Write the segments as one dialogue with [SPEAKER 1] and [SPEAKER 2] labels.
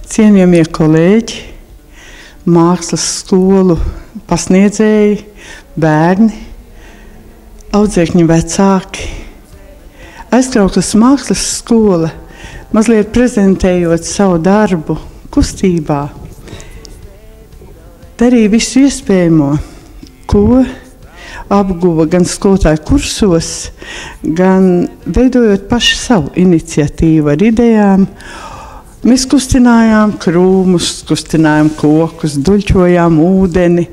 [SPEAKER 1] cienījamie kolēģi, mākslas skolu pasniedzēji, bērni, audzēkņu vecāki. Aizkrauklas mākslas skola, mazliet prezentējot savu darbu kustībā, darīja visu iespējamo, ko apguva gan skolotāju kursos, gan veidojot paši savu iniciatīvu ar idejām. Mēs kustinājām krūmus, kustinājām kokus, duļķojām ūdeni,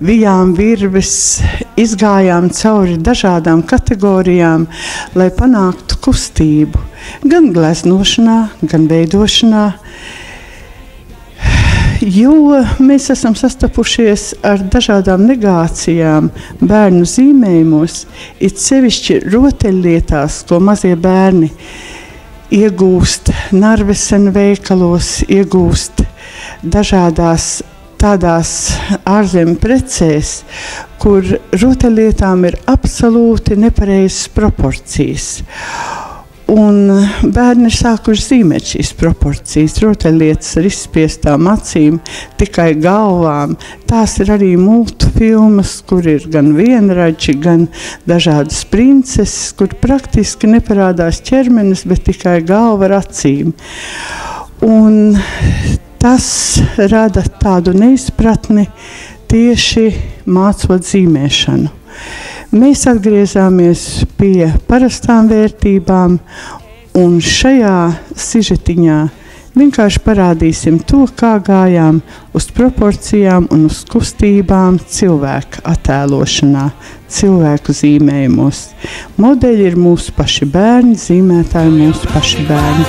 [SPEAKER 1] vijām virves, izgājām cauri dažādām kategorijām, lai panāktu kustību, gan gleznošanā, gan veidošanā. Jo mēs esam sastapušies ar dažādām negācijām bērnu zīmējumos, it sevišķi rotaļlietās, ko mazie bērni iegūst Narvesen veikalos, iegūst dažādās tādās ārzemju precēs, kur rotaļlietām ir absolūti nepareizas proporcijas. Un bērni ir sākuši zīmēt šīs proporcijas, rotaļlietas ar izspiestām acīm, tikai galvām. Tās ir arī multfilmas, kur ir gan vienraģi, gan dažādas princeses, kur praktiski neparādās ķermenis, bet tikai galva ar acīm. Un tas rada tādu neizpratni tieši mācot zīmēšanu. Mēs atgriezāmies pie parastām vērtībām, un šajā sižetiņā vienkārši parādīsim to, kā gājām uz proporcijām un uz kustībām cilvēka attēlošanā, cilvēku zīmējumos. Modeļi ir mūsu paši bērni, zīmētāji mūsu paši bērni.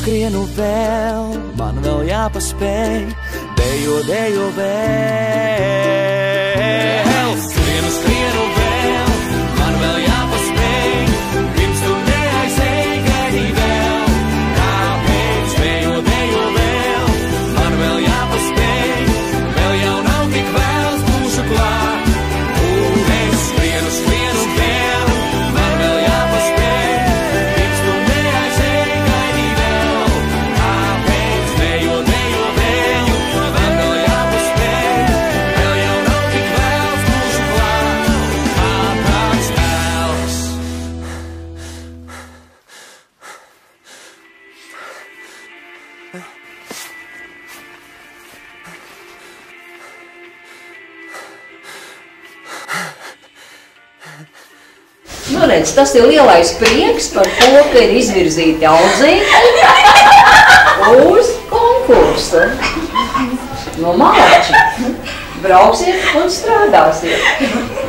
[SPEAKER 2] Skrienu vēl, man vēl jāpaspēj, dejo, dejo vēl. Skrienu vēl, man vēl jāpaspēj, pirms tu neaizēji, gaidi vēl. Kāpēc dejo, dejo vēl, man vēl jāpaspēj, vēl jau nav tik vēls, būšu klāt. Es skrienu vēl, man vēl jāpaspēj, pirms tu neaizēji, gaidi vēl.
[SPEAKER 3] Nu, redz, tas ir lielais prieks par to, ka ir izvirzīti audzēkļi uz konkursu. No Malači. Brauksiet un strādāsiet.